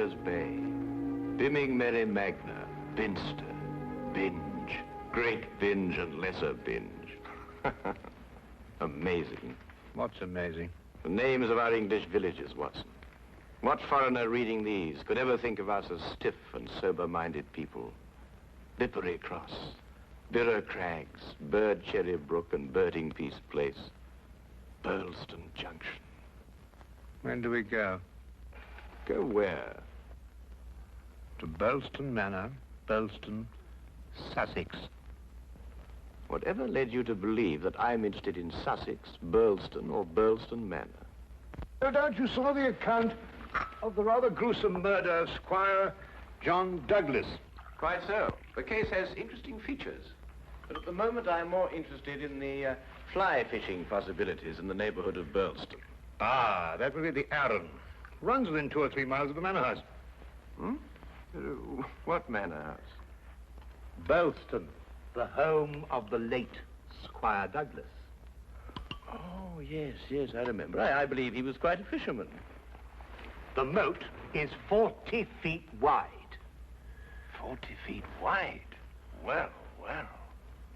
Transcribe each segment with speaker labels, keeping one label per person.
Speaker 1: Bowler's Bay, Bimming Merry Magna, Binster, Binge, Great Binge and Lesser Binge. Amazing.
Speaker 2: What's amazing?
Speaker 1: The names of our English villages, Watson. What foreigner reading these could ever think of us as stiff and sober-minded people? Bippery Cross, Birrer Crags, Bird Cherry Brook and Birding Piece Place, Burlston Junction.
Speaker 2: When do we go?
Speaker 1: Go where?
Speaker 2: To Burlston Manor, Burlston, Sussex.
Speaker 1: Whatever led you to believe that I'm interested in Sussex, Burlston, or Burlston Manor?
Speaker 2: No doubt you saw the account of the rather gruesome murder of Squire John Douglas.
Speaker 1: Quite so. The case has interesting features. But at the moment, I'm more interested in the fly fishing possibilities in the neighborhood of Burlston.
Speaker 2: Ah, that would be the Arun. Runs within 2 or 3 miles of the manor house.
Speaker 1: Hmm? What manor house?
Speaker 2: Burlston, the home of the late Squire Douglas.
Speaker 1: Oh, yes, I remember. I believe he was quite a fisherman.
Speaker 2: The moat is 40 feet wide.
Speaker 1: 40 feet wide? Well.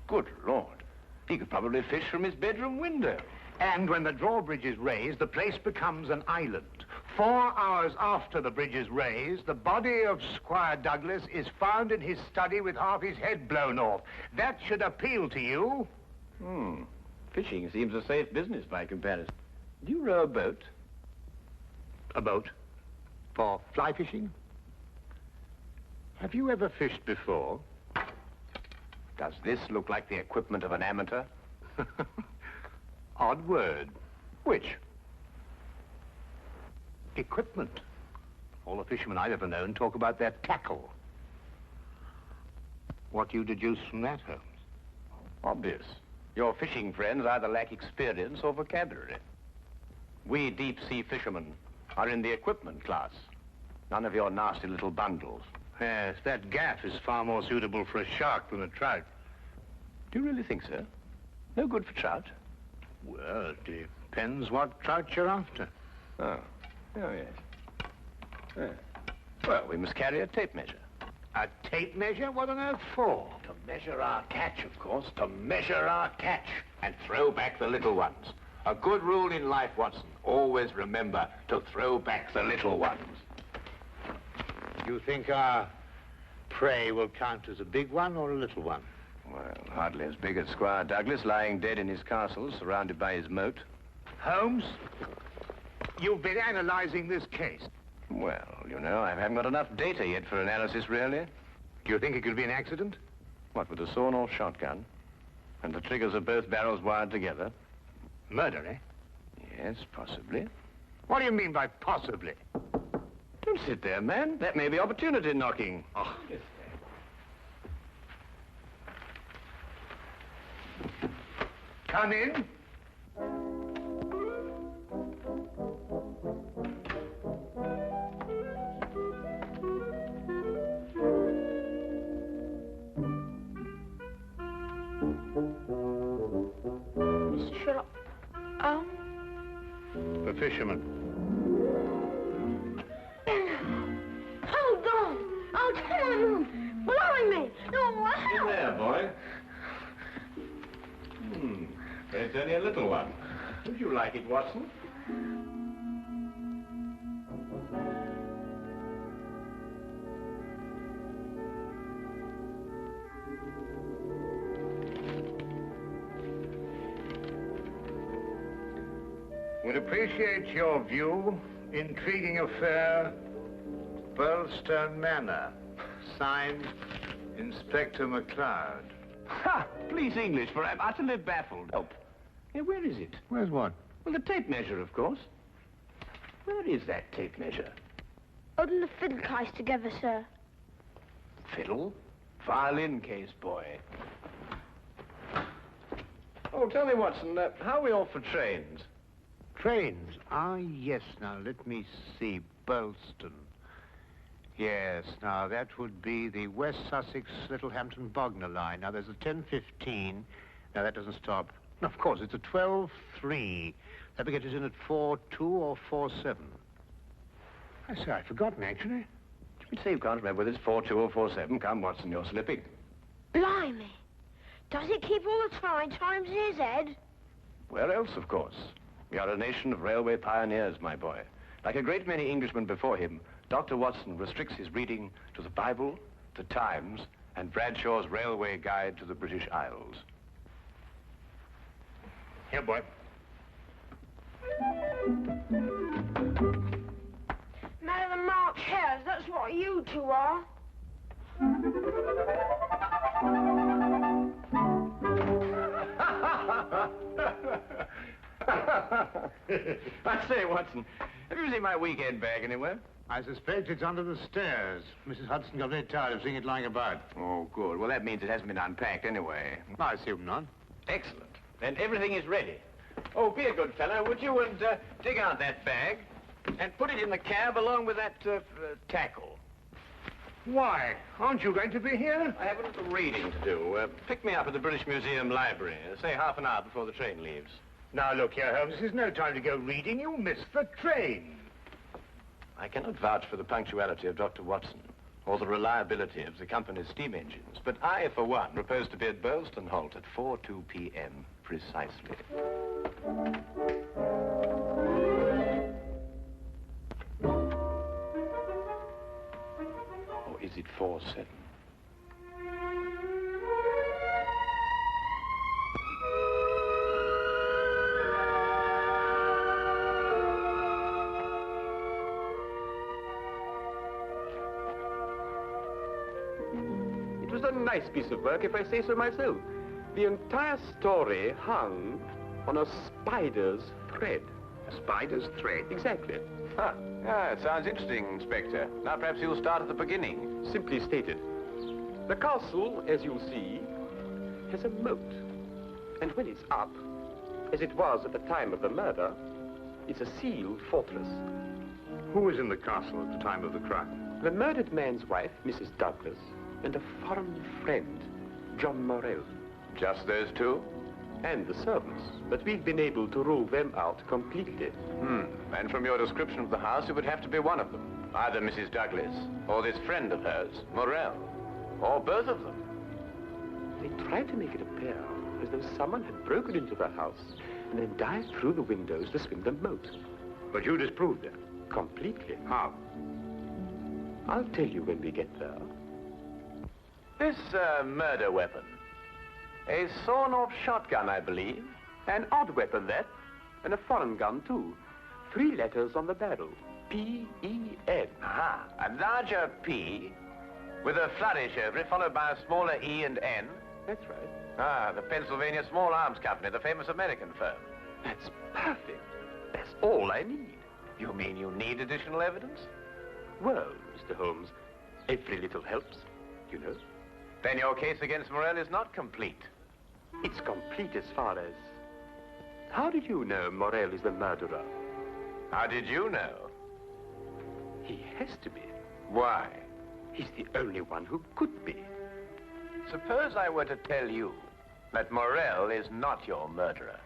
Speaker 1: Good Lord. He could probably fish from his bedroom window.
Speaker 2: And when the drawbridge is raised, the place becomes an island. 4 hours after the bridge is raised, the body of Squire Douglas is found in his study with half his head blown off. That should appeal to you.
Speaker 1: Fishing seems a safe business by comparison. Do you row a boat?
Speaker 2: A boat? For fly fishing? Have you ever fished before?
Speaker 1: Does this look like the equipment of an amateur?
Speaker 2: Odd word. Which? Equipment. All the fishermen I've ever known talk about their tackle. What do you deduce from that, Holmes?
Speaker 1: Obvious. Your fishing friends either lack experience or vocabulary. We deep-sea fishermen are in the equipment class. None of your nasty little bundles.
Speaker 2: Yes, that gaff is far more suitable for a shark than a trout.
Speaker 1: Do you really think so? No good for trout?
Speaker 2: Well, it depends what trout you're after.
Speaker 1: Oh yes. Well, we must carry a tape measure.
Speaker 2: A tape measure? What on earth for?
Speaker 1: To measure our catch, of course. To measure our catch and throw back the little ones. A good rule in life, Watson. Always remember to throw back the little ones.
Speaker 2: You think our prey will count as a big one or a little one?
Speaker 1: Well, hardly as big as Squire Douglas, lying dead in his castle, surrounded by his moat.
Speaker 2: Holmes, you've been analyzing this case.
Speaker 1: Well, you know, I haven't got enough data yet for analysis, really.
Speaker 2: Do you think it could be an accident?
Speaker 1: What, with a sawn-off shotgun? And the triggers of both barrels wired together?
Speaker 2: Murder, eh?
Speaker 1: Yes, possibly.
Speaker 2: What do you mean by possibly?
Speaker 1: Don't sit there, man. That may be opportunity knocking.
Speaker 2: Oh. Come in.
Speaker 3: Mr. Sherlock.
Speaker 2: The fisherman.
Speaker 3: Hold on! Oh, come on! Blowing me! No,
Speaker 1: In there, boy. But it's only a little one. Would you like it, Watson?
Speaker 2: Would appreciate your view. Intriguing affair, Burlston Manor. Signed, Inspector McLeod.
Speaker 1: Ha! Please, English, for I'm utterly baffled. Help. Hey, where is it?
Speaker 2: Where's what?
Speaker 1: Well, the tape measure, of course. Where is that tape measure?
Speaker 3: Holding the fiddle case together, sir.
Speaker 1: Fiddle? Violin case, boy. Oh, tell me, Watson, how are we off for trains?
Speaker 2: Trains? Ah, yes. Now, let me see. Burlston. Yes, now, that would be the West Sussex Littlehampton Bognor line. Now, there's a 10:15. Now, that doesn't stop. Of course, it's a 12:3. That will get us in at 4:2 or 4:7. I say, I'd forgotten, actually.
Speaker 1: You say you can't remember whether it's 42 or 47. Come, Watson, you're slipping.
Speaker 3: Blimey. Does it keep all the times in his head?
Speaker 1: Where else, of course? We are a nation of railway pioneers, my boy. Like a great many Englishmen before him, Dr. Watson restricts his reading to the Bible, the Times, and Bradshaw's Railway Guide to the British Isles.
Speaker 2: Here, boy.
Speaker 3: Man of the March Hares, that's what you two are.
Speaker 1: I say, Watson, have you seen my weekend bag anywhere?
Speaker 2: I suspect it's under the stairs. Mrs. Hudson got very tired of seeing it lying about.
Speaker 1: Oh, good. Well, that means it hasn't been unpacked anyway.
Speaker 2: I assume not.
Speaker 1: Excellent. Then everything is ready. Oh, be a good fellow, would you, and dig out that bag and put it in the cab along with that tackle.
Speaker 2: Why? Aren't you going to be here?
Speaker 1: I have a little reading to do. Pick me up at the British Museum Library, say half an hour before the train leaves.
Speaker 2: Now, look here, Holmes. This is no time to go reading. You'll miss the train.
Speaker 1: I cannot vouch for the punctuality of Dr. Watson or the reliability of the company's steam engines, but I, for one, propose to be at Burleston Halt at 4:02 p.m. precisely. Or is it 4:07?
Speaker 4: It was a nice piece of work, if I say so myself. The entire story hung on a spider's thread.
Speaker 2: A spider's thread?
Speaker 4: Exactly.
Speaker 1: Huh. Yeah, it sounds interesting, Inspector. Now perhaps you'll start at the beginning.
Speaker 4: Simply stated, the castle, as you'll see, has a moat. And when it's up, as it was at the time of the murder, it's a sealed fortress.
Speaker 2: Who was in the castle at the time of the crime?
Speaker 4: The murdered man's wife, Mrs. Douglas, and a foreign friend, John Morell.
Speaker 1: Just those two?
Speaker 4: And the servants, but we've been able to rule them out completely.
Speaker 1: And from your description of the house, it would have to be one of them. Either Mrs. Douglas, or this friend of hers, Morell, or both of them.
Speaker 4: They tried to make it appear as though someone had broken into the house and then dived through the windows to swim the moat.
Speaker 2: But you disproved it.
Speaker 4: Completely.
Speaker 2: How?
Speaker 4: I'll tell you when we get there.
Speaker 1: This murder weapon. A sawn-off shotgun, I believe.
Speaker 4: An odd weapon, that. And a foreign gun, too. 3 letters on the barrel. P-E-N.
Speaker 1: Aha. A larger P with a flourish over it, followed by a smaller E and N.
Speaker 4: That's right.
Speaker 1: Ah, the Pennsylvania Small Arms Company, the famous American firm.
Speaker 4: That's perfect. That's all I need.
Speaker 1: You mean you need additional evidence?
Speaker 4: Well, Mr. Holmes, every little helps, you know.
Speaker 1: Then your case against Morell is not complete.
Speaker 4: It's complete as far as... How did you know Morell is the murderer?
Speaker 1: How did you know?
Speaker 4: He has to be.
Speaker 1: Why?
Speaker 4: He's the only one who could be.
Speaker 1: Suppose I were to tell you that Morell is not your murderer.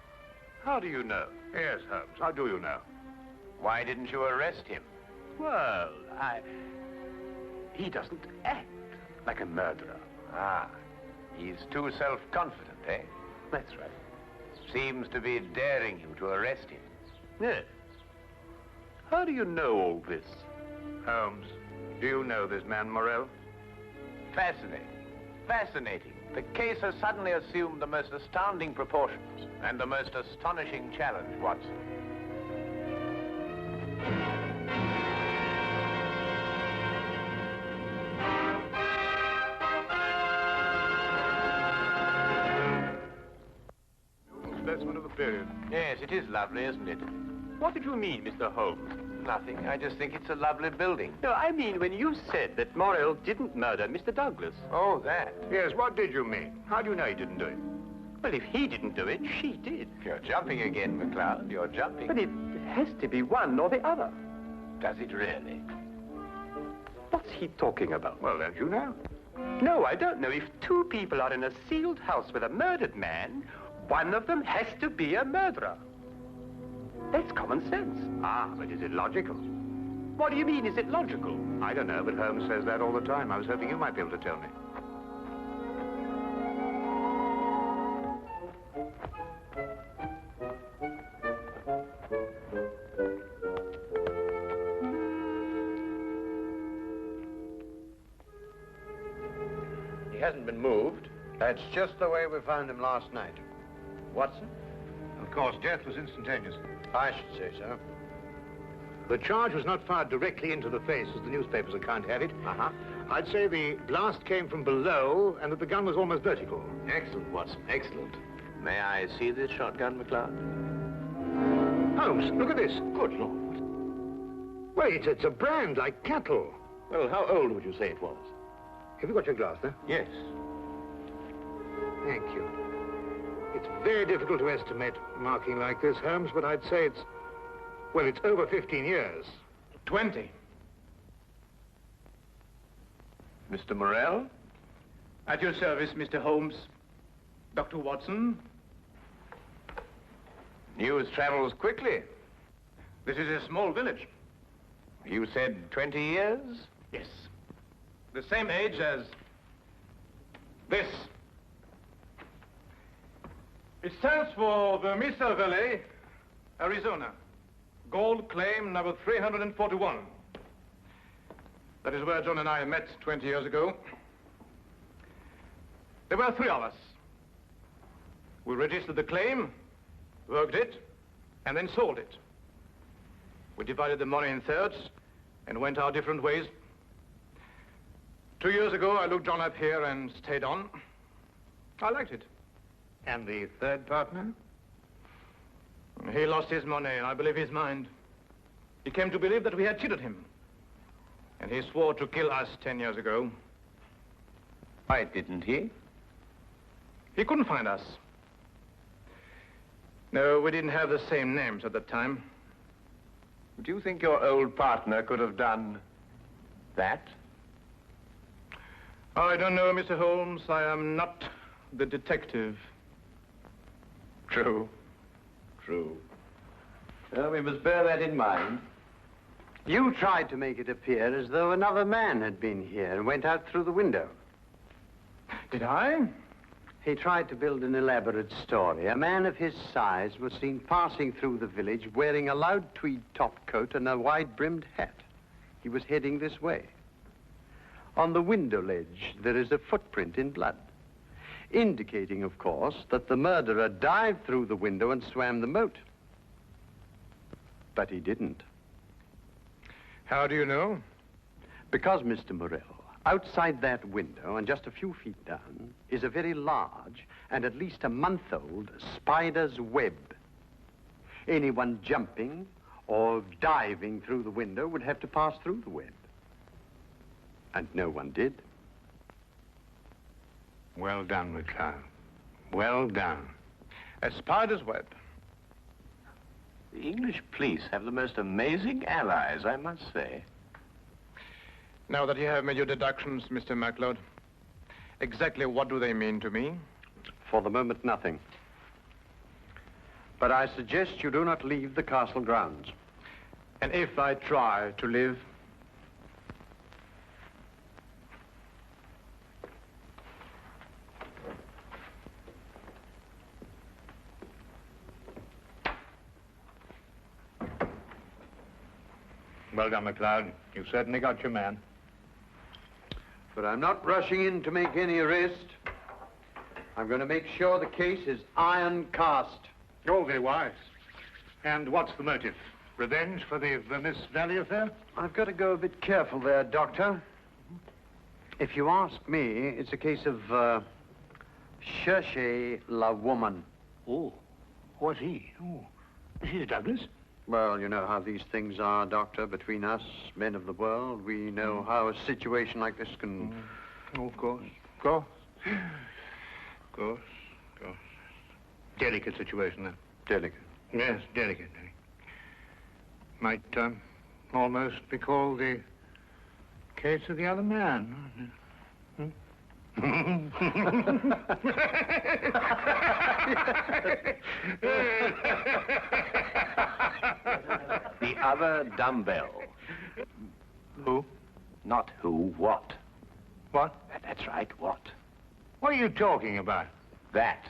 Speaker 4: How do you know?
Speaker 2: Yes, Holmes. How do you know?
Speaker 1: Why didn't you arrest him?
Speaker 4: Well, He doesn't act like a murderer.
Speaker 1: Ah, he's too self-confident, eh?
Speaker 4: That's right.
Speaker 1: Seems to be daring you to arrest him.
Speaker 4: Yes. How do you know all this?
Speaker 2: Holmes, do you know this man Morell?
Speaker 1: Fascinating. Fascinating. The case has suddenly assumed the most astounding proportions and the most astonishing challenge, Watson.
Speaker 2: Specimen of the period.
Speaker 1: Yes, it is lovely, isn't it?
Speaker 4: What did you mean, Mr. Holmes?
Speaker 1: Nothing. I just think it's a lovely building.
Speaker 4: No, I mean when you said that Morell didn't murder Mr. Douglas.
Speaker 1: Oh, that.
Speaker 2: Yes, what did you mean? How do you know he didn't do it?
Speaker 4: Well, if he didn't do it, she did.
Speaker 1: You're jumping again, McCloud. You're jumping.
Speaker 4: But it has to be one or the other.
Speaker 1: Does it really?
Speaker 4: What's he talking about?
Speaker 2: Well, don't you know?
Speaker 4: No, I don't know. If 2 people are in a sealed house with a murdered man, one of them has to be a murderer. That's common sense.
Speaker 2: Ah, but is it logical?
Speaker 4: What do you mean? Is it logical?
Speaker 2: I don't know, but Holmes says that all the time. I was hoping you might be able to tell me.
Speaker 1: He hasn't been moved.
Speaker 5: That's just the way we found him last night.
Speaker 1: Watson?
Speaker 2: Of course, death was instantaneous.
Speaker 5: I should say so.
Speaker 2: The charge was not fired directly into the face, as the newspapers account have it.
Speaker 1: Uh-huh.
Speaker 2: I'd say the blast came from below and that the gun was almost vertical.
Speaker 1: Excellent, Watson, excellent. May I see this shotgun, McLeod?
Speaker 2: Holmes, look at this.
Speaker 1: Good Lord.
Speaker 2: Well, it's a brand like cattle.
Speaker 1: Well, how old would you say it was?
Speaker 2: Have you got your glass there?
Speaker 1: Yes.
Speaker 2: Thank you. It's very difficult to estimate marking like this, Holmes, but I'd say it's over 15 years.
Speaker 6: 20.
Speaker 1: Mr. Morrell?
Speaker 6: At your service, Mr. Holmes. Dr. Watson.
Speaker 1: News travels quickly.
Speaker 6: This is a small village.
Speaker 1: You said 20 years?
Speaker 6: Yes. The same age as this. It stands for the Mesa Valley, Arizona. Gold claim number 341. That is where John and I met 20 years ago. There were 3 of us. We registered the claim, worked it, and then sold it. We divided the money in thirds and went our different ways. 2 years ago, I looked John up here and stayed on. I liked it.
Speaker 2: And the third partner?
Speaker 6: He lost his money, and I believe his mind. He came to believe that we had cheated him. And he swore to kill us 10 years ago.
Speaker 1: Why didn't he?
Speaker 6: He couldn't find us. No, we didn't have the same names at the time.
Speaker 1: Do you think your old partner could have done that?
Speaker 6: I don't know, Mr. Holmes. I am not the detective.
Speaker 1: True. True. Well, we must bear that in mind.
Speaker 5: You tried to make it appear as though another man had been here and went out through the window.
Speaker 6: Did I?
Speaker 5: He tried to build an elaborate story. A man of his size was seen passing through the village wearing a loud tweed topcoat and a wide-brimmed hat. He was heading this way. On the window ledge, there is a footprint in blood, indicating, of course, that the murderer dived through the window and swam the moat. But he didn't.
Speaker 6: How do you know?
Speaker 5: Because, Mr. Morrell, outside that window and just a few feet down is a very large and at least a month-old spider's web. Anyone jumping or diving through the window would have to pass through the web. And no one did.
Speaker 2: Well done, McLeod. Well done.
Speaker 6: A spider's web.
Speaker 1: The English police have the most amazing allies, I must say.
Speaker 6: Now that you have made your deductions, Mr. MacLeod, exactly what do they mean to me?
Speaker 5: For the moment, nothing. But I suggest you do not leave the castle grounds.
Speaker 6: And if I try to live?
Speaker 2: Well done, McLeod. You've certainly got your man.
Speaker 5: But I'm not rushing in to make any arrest. I'm going to make sure the case is iron cast.
Speaker 2: Oh, very wise. And what's the motive? Revenge for the Vermis Valley affair?
Speaker 5: I've got to go a bit careful there, Doctor. If you ask me, it's a case of, cherchez la woman.
Speaker 2: Oh, what's he? Oh, Mrs. Douglas?
Speaker 5: Well, you know how these things are, Doctor, between us, men of the world. We know how a situation like this can...
Speaker 2: Oh, of course. Of course. Of course. Of course. Delicate situation, then.
Speaker 5: Delicate.
Speaker 2: Yes, delicate. Might almost be called the case of the other man. Hmm?
Speaker 1: The other dumbbell.
Speaker 2: Who?
Speaker 1: Not who, what.
Speaker 2: What?
Speaker 1: That's right, what?
Speaker 2: What are you talking about?
Speaker 1: That.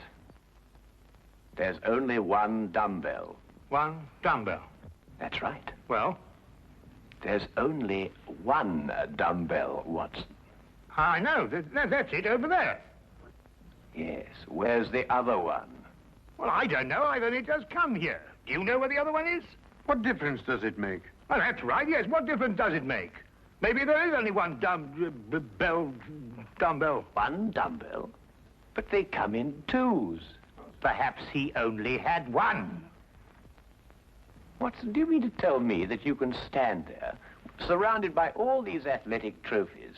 Speaker 1: There's only one dumbbell.
Speaker 2: One dumbbell.
Speaker 1: That's right.
Speaker 2: Well?
Speaker 1: There's only one dumbbell, Watson.
Speaker 2: I know. That's it over there.
Speaker 1: Yes. Where's the other one?
Speaker 2: Well, I don't know. I've only just come here. Do you know where the other one is?
Speaker 5: What difference does it make?
Speaker 2: Well, that's right, yes. What difference does it make? Maybe there is only one dumbbell.
Speaker 1: One dumbbell? But they come in twos.
Speaker 2: Perhaps he only had one.
Speaker 1: Watson, do you mean to tell me that you can stand there, surrounded by all these athletic trophies,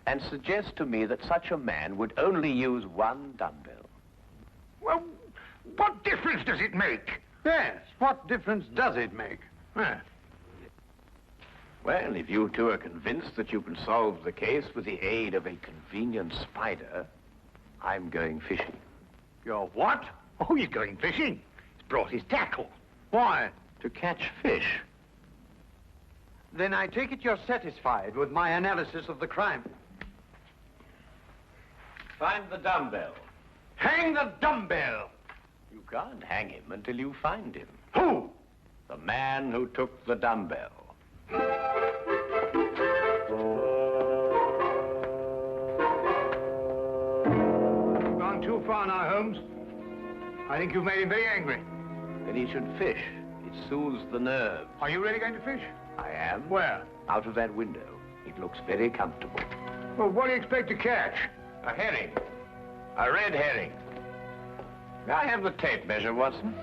Speaker 1: and suggest to me that such a man would only use one dumbbell?
Speaker 2: Well, what difference does it make?
Speaker 5: Yes, what difference does it make?
Speaker 1: Well, if you two are convinced that you can solve the case with the aid of a convenient spider, I'm going fishing.
Speaker 2: You're what? Oh, he's going fishing. He's brought his tackle.
Speaker 5: Why?
Speaker 1: To catch fish.
Speaker 5: Then I take it you're satisfied with my analysis of the crime.
Speaker 1: Find the dumbbell.
Speaker 2: Hang the dumbbell!
Speaker 1: You can't hang him until you find him.
Speaker 2: Who?
Speaker 1: The man who took the dumbbell.
Speaker 2: You've gone too far now, Holmes. I think you've made him very angry.
Speaker 1: Then he should fish. It soothes the nerves.
Speaker 2: Are you really going to fish?
Speaker 1: I am.
Speaker 2: Where?
Speaker 1: Out of that window. It looks very comfortable.
Speaker 2: Well, what do you expect to catch?
Speaker 1: A herring. A red herring. May I have the tape measure, Watson?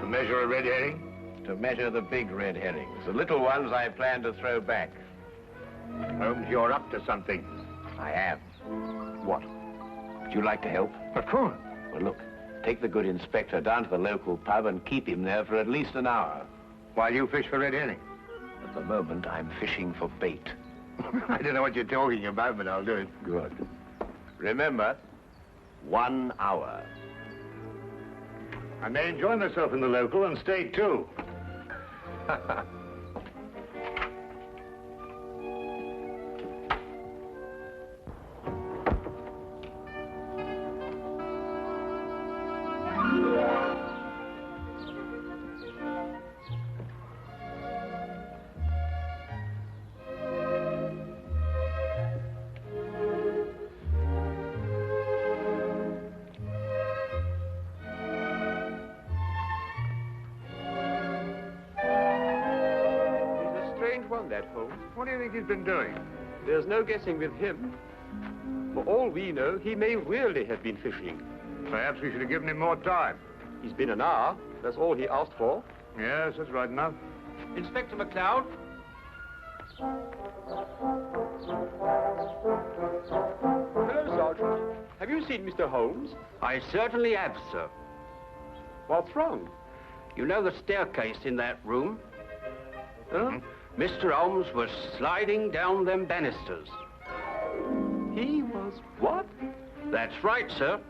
Speaker 2: To measure a red herring?
Speaker 1: To measure the big red herrings. The little ones I plan to throw back.
Speaker 2: Holmes, you're up to something.
Speaker 1: I am. What? Would you like to help?
Speaker 2: Of course.
Speaker 1: Well, look. Take the good inspector down to the local pub and keep him there for at least an hour.
Speaker 2: While you fish for red herring?
Speaker 1: At the moment, I'm fishing for bait.
Speaker 2: I don't know what you're talking about, but I'll do it.
Speaker 1: Good. Remember, 1 hour.
Speaker 2: I may enjoy myself in the local and stay too.
Speaker 4: That Holmes.
Speaker 2: What do you think he's been doing?
Speaker 4: There's no guessing with him. For all we know, he may really have been fishing.
Speaker 2: Perhaps we should have given him more time.
Speaker 4: He's been an hour. That's all he asked for.
Speaker 2: Yes, that's right enough.
Speaker 4: Inspector McLeod. Hello, Sergeant. Have you seen Mr. Holmes?
Speaker 7: I certainly have, sir.
Speaker 4: What's wrong?
Speaker 7: You know the staircase in that room?
Speaker 4: Huh?
Speaker 7: Mr. Holmes was sliding down them banisters.
Speaker 4: He was what?
Speaker 7: That's right, sir.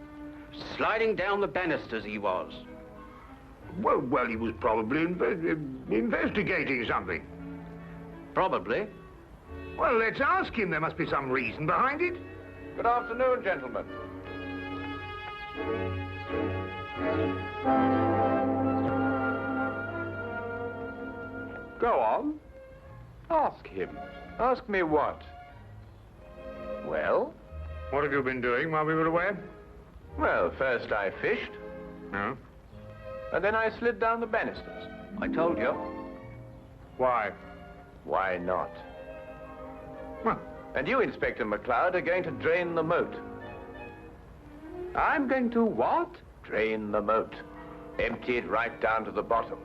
Speaker 7: Sliding down the banisters he was.
Speaker 2: Well, he was probably investigating something.
Speaker 7: Probably.
Speaker 2: Well, let's ask him. There must be some reason behind it.
Speaker 1: Good afternoon, gentlemen.
Speaker 4: Go on. Ask him.
Speaker 1: Ask me what? Well?
Speaker 2: What have you been doing while we were away?
Speaker 1: Well, first I fished,
Speaker 2: No.
Speaker 1: and then I slid down the banisters. I told you.
Speaker 2: Why?
Speaker 1: Why not?
Speaker 2: Well,
Speaker 1: And you, Inspector McLeod, are going to drain the moat.
Speaker 4: I'm going to what?
Speaker 1: Drain the moat. Empty it right down to the bottom.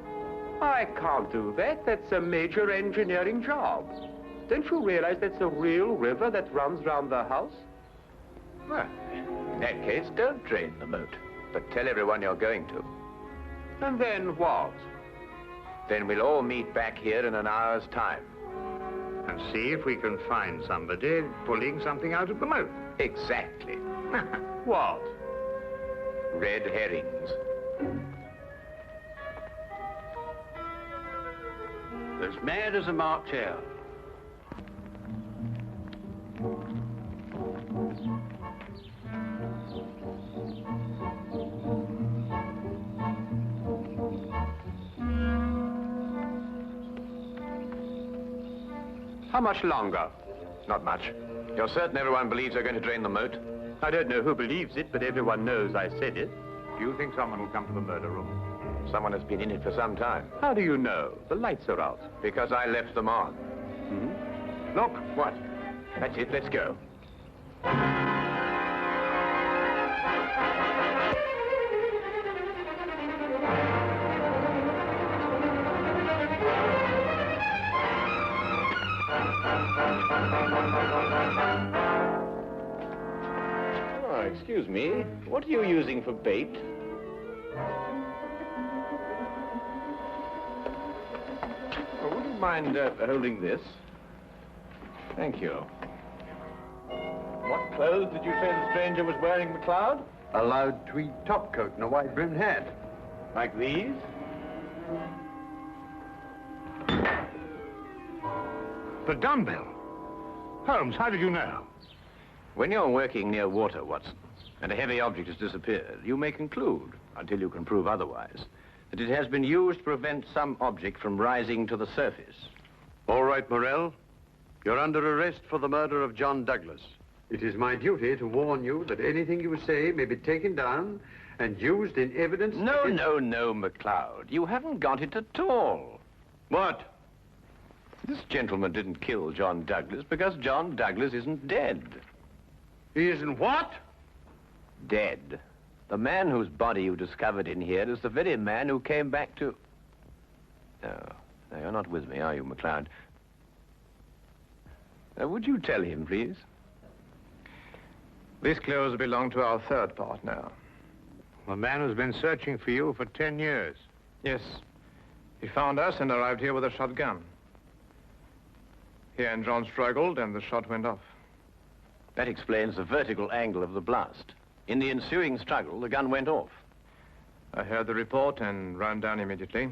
Speaker 4: I can't do that. That's a major engineering job. Don't you realize that's a real river that runs round the house?
Speaker 1: Well, in that case, don't drain the moat, but tell everyone you're going to.
Speaker 4: And then what?
Speaker 1: Then we'll all meet back here in an hour's time.
Speaker 2: and see if we can find somebody pulling something out of the moat.
Speaker 1: Exactly.
Speaker 2: What?
Speaker 1: Red herrings.
Speaker 7: As mad as a March hare.
Speaker 4: How much longer?
Speaker 6: Not much. You're certain everyone believes they're going to drain the moat?
Speaker 4: I don't know who believes it, but everyone knows I said it.
Speaker 2: Do you think someone will come to the murder room?
Speaker 6: Someone has been in it for some time.
Speaker 4: How do you know? The lights are out.
Speaker 6: Because I left them on. Look, what? That's it, let's go. Oh, excuse me. What are you using for bait? Oh, would you mind holding this? Thank you. What clothes did you say the stranger was wearing, McLeod?
Speaker 5: A loud tweed topcoat and a wide-brimmed hat.
Speaker 6: Like these?
Speaker 2: The dumbbell. Holmes, how did you know?
Speaker 6: When you're working near water, Watson, and a heavy object has disappeared, you may conclude, until you can prove otherwise, that it has been used to prevent some object from rising to the surface.
Speaker 5: All right, Morell. You're under arrest for the murder of John Douglas. It is my duty to warn you that anything you say may be taken down and used in evidence...
Speaker 6: No, McLeod. You haven't got it at all.
Speaker 5: What?
Speaker 6: This gentleman didn't kill John Douglas because John Douglas isn't dead.
Speaker 5: He isn't what?
Speaker 6: Dead. The man whose body you discovered in here is the very man who came back to... No, you're not with me, are you, McLeod? Would you tell him, please?
Speaker 2: These clothes belong to our third partner. The man who's been searching for you for 10 years.
Speaker 6: Yes. He found us and arrived here with a shotgun. He and John struggled, and the shot went off. That explains the vertical angle of the blast. In the ensuing struggle, the gun went off. I heard the report and ran down immediately.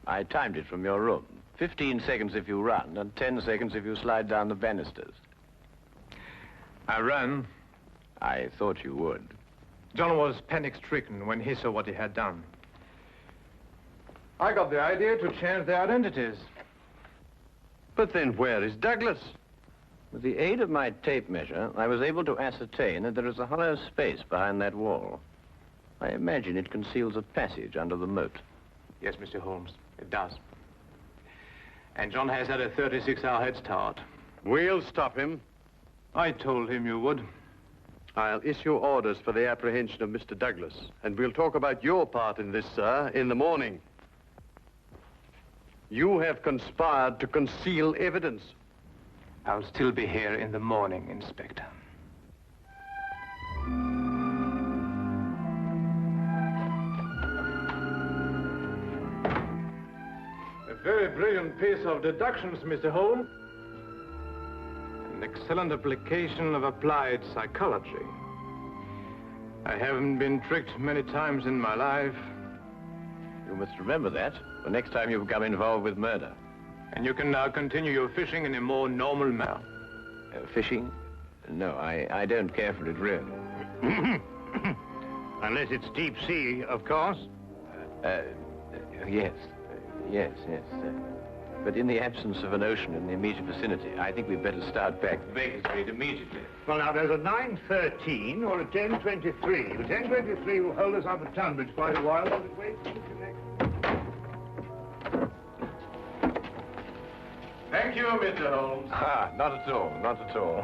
Speaker 6: I timed it from your room. 15 seconds if you run, and 10 seconds if you slide down the banisters. I ran. I thought you would. John was panic-stricken when he saw what he had done. I got the idea to change their identities.
Speaker 5: But then where is Douglas?
Speaker 6: With the aid of my tape measure, I was able to ascertain that there is a hollow space behind that wall. I imagine it conceals a passage under the moat.
Speaker 2: Yes, Mr. Holmes, it does. And John has had a 36-hour head start.
Speaker 5: We'll stop him.
Speaker 2: I told him you would.
Speaker 5: I'll issue orders for the apprehension of Mr. Douglas, and we'll talk about your part in this, sir, in the morning. You have conspired to conceal evidence.
Speaker 2: I'll still be here in the morning, Inspector.
Speaker 6: A very brilliant piece of deductions, Mr. Holmes. An excellent application of applied psychology. I haven't been tricked many times in my life. You must remember that the next time you become involved with murder. And you can now continue your fishing in a more normal manner. Fishing? No, I don't care for it, really.
Speaker 2: Unless it's deep sea, of course.
Speaker 6: Yes. But in the absence of an ocean in the immediate vicinity, I think we'd better start back to Baker Street immediately.
Speaker 2: Well, now, there's a 9:13 or a 10:23. The 10:23 will hold us up at Tunbridge quite a while. While it waits to connect.
Speaker 6: Thank you, Mr. Holmes. Not at all.